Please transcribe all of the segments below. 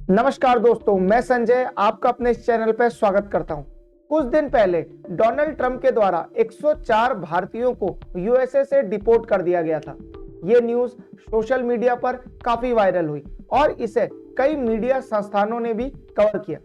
नमस्कार दोस्तों, मैं संजय आपका अपने इस चैनल पर स्वागत करता हूं। कुछ दिन पहले डोनाल्ड ट्रंप के द्वारा 104 भारतीयों को यूएसए से डिपोर्ट कर दिया गया था। ये न्यूज सोशल मीडिया पर काफी वायरल हुई और इसे कई मीडिया संस्थानों ने भी कवर किया।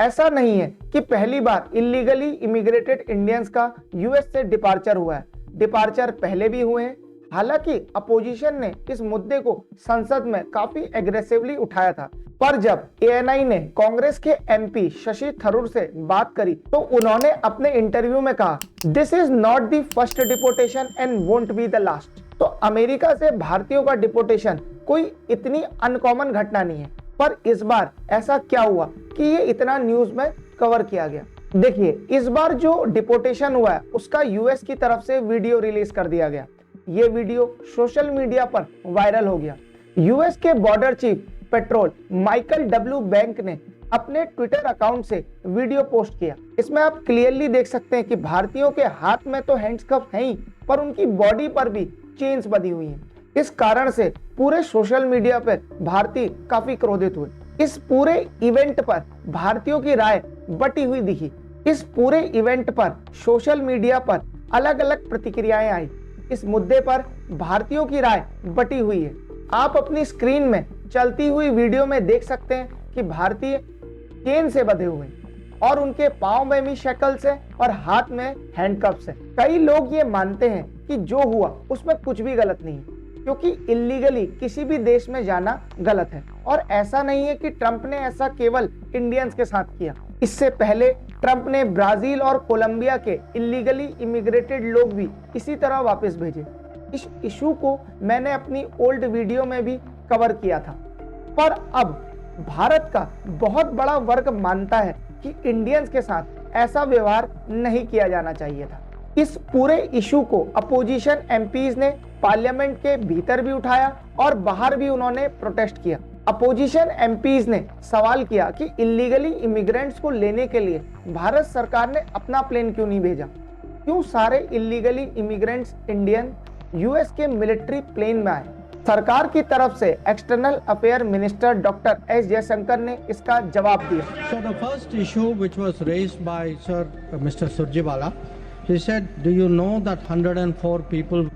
ऐसा नहीं है कि पहली बार इलीगली इमिग्रेटेड इंडियंस का यूएस से डिपार्चर हुआ है। डिपार्चर पहले भी हुए हैं। हालांकि अपोजिशन ने इस मुद्दे को संसद में काफी एग्रेसिवली उठाया था, पर जब एएनआई ने कांग्रेस के एमपी शशि थरूर से बात करी तो उन्होंने अपने इंटरव्यू में कहा, this is not the first deportation and won't be the last. तो अमेरिका से भारतीयों का डिपोर्टेशन कोई इतनी अनकॉमन घटना नहीं है, पर इस बार ऐसा क्या हुआ कि ये इतना न्यूज में कवर किया गया। देखिए, इस बार जो डिपोर्टेशन हुआ है उसका यूएस की तरफ से वीडियो रिलीज कर दिया गया। ये वीडियो सोशल मीडिया पर वायरल हो गया। यूएस के border chief petrol Michael W bank ने अपने ट्विटर अकाउंट से वीडियो पोस्ट किया। इसमें आप क्लियरली देख सकते हैं कि भारतीयों के हाथ में तो हैंडकफ हैं ही, पर उनकी बॉडी पर भी चेन्स बंधी हुई हैं। इस कारण से पूरे सोशल मीडिया पर भारतीय काफी क्रोधित हुए। इस पूरे इवेंट पर भारतीयों की राय बटी हुई दिखी। इस पूरे इवेंट पर सोशल मीडिया पर अलग अलग प्रतिक्रियाएं आई। इस मुद्दे पर भारतीयों की राय बटी हुई है। आप अपनी स्क्रीन में चलती हुई वीडियो में देख सकते हैं कि भारतीय चेन से बंधे हुए हैं और उनके पांव में भी शैकल्स है और हाथ में हैंडकफ्स है। कई लोग ये मानते हैं कि जो हुआ उसमें कुछ भी गलत नहीं है, क्योंकि इलीगली किसी भी देश में जाना गलत है। और ऐसा नहीं है कि ट्रंप ने ऐसा केवल इंडियंस के साथ किया। इससे पहले ट्रंप ने ब्राजील और कोलंबिया के इलीगली इमिग्रेटेड लोग भी इसी तरह वापस भेजे। इस इशू को मैंने अपनी ओल्ड वीडियो में भी कवर किया था, पर अब भारत का बहुत बड़ा वर्ग मानता है कि इंडियंस के साथ ऐसा व्यवहार नहीं किया जाना चाहिए था। इस पूरे इशू को अपोजिशन एमपीज ने पार्लियामेंट के भीतर भी उठाया और बाहर भी उन्होंने प्रोटेस्ट किया। अपोजिशन एमपीज ने सवाल किया कि इलीगली इमिग्रेंट्स को लेने के लिए भारत सरकार ने अपना प्लेन क्यों नहीं भेजा, क्यों सारे इलीगली इमिग्रेंट्स इंडियन यूएस के मिलिट्री प्लेन में आए। सरकार की तरफ से external affair minister doctor S Jaishankar ने इसका जवाब दिया। So the first issue which was raised by Mr. Surjewala, he said, do you know that 104 people?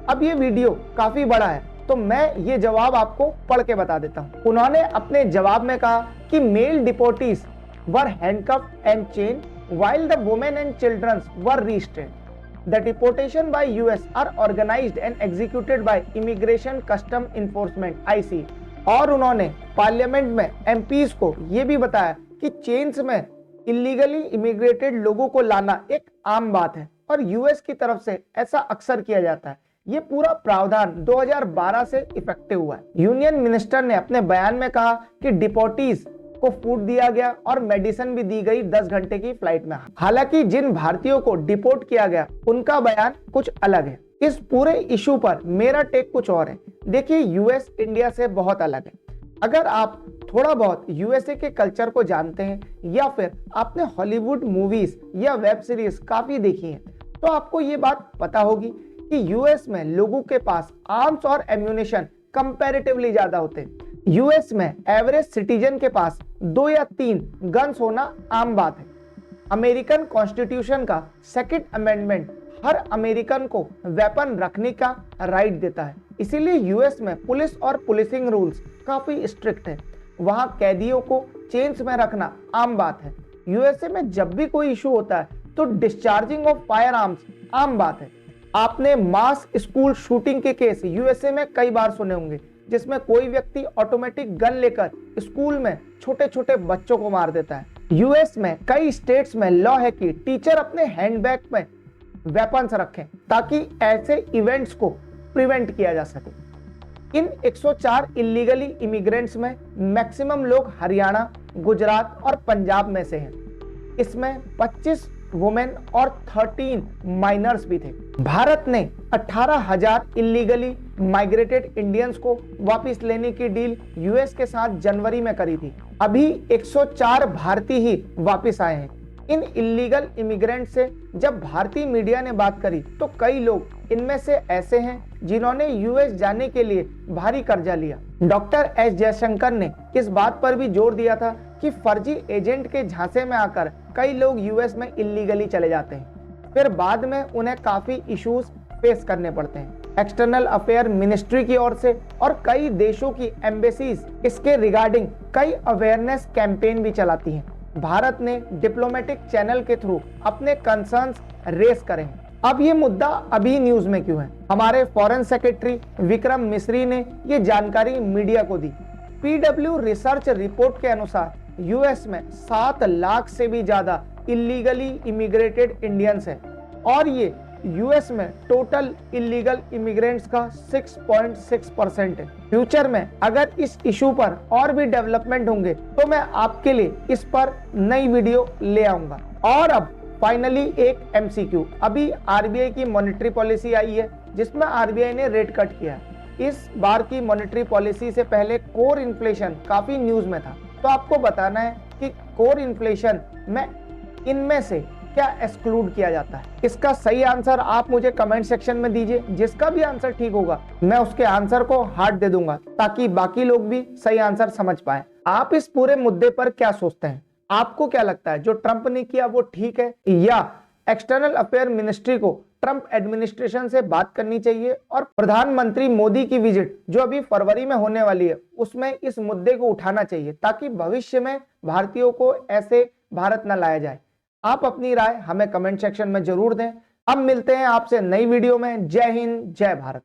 अब ये वीडियो काफी बड़ा है तो मैं ये जवाब आपको पढ़ के बता देता हूँ। उन्होंने अपने जवाब में कहा कि male deportees were handcuffed and chain while the women and children were restrained. The deportation by US are organized and executed by Immigration Custom Enforcement (ICE). और उन्होंने पार्लियामेंट में एमपीज को ये भी बताया कि चेन्स में इलीगली इमिग्रेटेड लोगों को लाना एक आम बात है और यूएस की तरफ से ऐसा अक्सर किया जाता है। ये पूरा प्रावधान 2012 से इफेक्टिव हुआ है। यूनियन मिनिस्टर ने अपने बयान में कहा कि डिपोर्टीज को फूड दिया गया और मेडिसिन भी दी गई 10 घंटे की फ्लाइट में। हालांकि जिन भारतीयों को डिपोर्ट किया गया उनका बयान कुछ अलग है। इस पूरे इशू पर मेरा टेक कुछ और है। देखिए, यूएस इंडिया से बहुत अलग है। अगर आप थोड़ा बहुत यूएसए के कल्चर को जानते हैं या फिर आपने हॉलीवुड मूवीज या वेब सीरीज काफी देखी हैं, तो आपको ये बात पता होगी कि यूएस में लोगों के पास आर्म्स और एम्यूनिशन कंपैरेटिवली ज्यादा होते हैं। यूएस में एवरेज सिटीजन के पास 2 या 3 गन्स होना आम बात है। अमेरिकन कॉन्स्टिट्यूशन का सेकंड अमेंडमेंट हर अमेरिकन को वेपन रखने का राइट देता है। इसीलिए यूएस में पुलिस और पुलिसिंग रूल्स काफी स्ट्रिक्ट है। वहां कैदियों को चेन्स में रखना आम बात है। यूएसए में जब भी कोई इशू होता है तो डिस्चार्जिंग ऑफ फायर आर्म्स आम बात है। आपने मास स्कूल शूटिंग के केस यूएसए में कई बार सुने होंगे, जिसमें कोई व्यक्ति ऑटोमेटिक गन लेकर स्कूल में छोटे छोटे बच्चों को मार देता है। यूएस में कई स्टेट्स में लॉ है कि टीचर अपने हैंडबैग में वेपन्स रखें ताकि ऐसे इवेंट्स को प्रिवेंट किया जा सके। इन 104 इलीगली इमिग्रेंट्स में मैक्सिमम लोग हरियाणा, गुजरात और पंजाब में से हैं। इसमें 25 वुमेन और 13 माइनर्स भी थे। भारत ने 18,000 इलीगली माइग्रेटेड इंडियंस को वापस लेने की डील यूएस के साथ जनवरी में करी थी। अभी 104 भारतीय ही वापस आए हैं। इन इलीगल इमिग्रेंट से जब भारतीय मीडिया ने बात करी तो कई लोग इनमें से ऐसे हैं जिन्होंने यूएस जाने के लिए भारी कर्जा लिया। डॉक्टर एस जयशंकर ने इस बात पर भी जोर दिया था कि फर्जी एजेंट के झांसे में आकर कई लोग यूएस में इलीगली चले जाते हैं, फिर बाद में उन्हें काफी इश्यूज फेस करने पड़ते हैं। एक्सटर्नल अफेयर मिनिस्ट्री की ओर से और कई देशों की एम्बेसीज इसके रिगार्डिंग कई अवेयरनेस कैंपेन भी चलाती हैं। भारत ने डिप्लोमेटिक चैनल के थ्रू अपने कंसर्न्स रेस करे हैं। अब ये मुद्दा अभी न्यूज में क्यों है? हमारे फॉरेन सेक्रेटरी विक्रम मिस्री ने ये जानकारी मीडिया को दी। पीडब्ल्यू रिसर्च रिपोर्ट के अनुसार यूएस में 7 लाख से भी ज्यादा इलीगली इमिग्रेटेड इंडियंस हैं और ये यूएस में टोटल इलीगल इमिग्रेंट्स का 6.6% है। फ्यूचर में अगर इस इशू पर और भी डेवलपमेंट होंगे तो मैं आपके लिए इस पर नई वीडियो ले आऊंगा। और अब फाइनली एक एमसीक्यू। अभी आरबीआई की मॉनेटरी पॉलिसी आई है जिसमें आरबीआई ने रेट कट किया। इस बार की मॉनेटरी पॉलिसी से पहले कोर इन्फ्लेशन काफी न्यूज में था, तो आपको बताना है कि कोर इन्फ्लेशन में इनमें से क्या एक्सक्लूड किया जाता है। इसका सही आंसर आप मुझे कमेंट सेक्शन में दीजिए। जिसका भी आंसर ठीक होगा मैं उसके आंसर को हार्ट दे दूंगा ताकि बाकी लोग भी सही आंसर समझ पाए। आप इस पूरे मुद्दे पर क्या सोचते हैं? आपको क्या लगता है जो ट्रंप ने किया वो ठीक है, या एक्सटर्नल अफेयर मिनिस्ट्री को ट्रंप एडमिनिस्ट्रेशन से बात करनी चाहिए और प्रधानमंत्री मोदी की विजिट जो अभी फरवरी में होने वाली है उसमें इस मुद्दे को उठाना चाहिए ताकि भविष्य में भारतीयों को ऐसे भारत न लाया जाए? आप अपनी राय हमें कमेंट सेक्शन में जरूर दें। अब मिलते हैं आपसे नई वीडियो में। जय हिंद, जय भारत।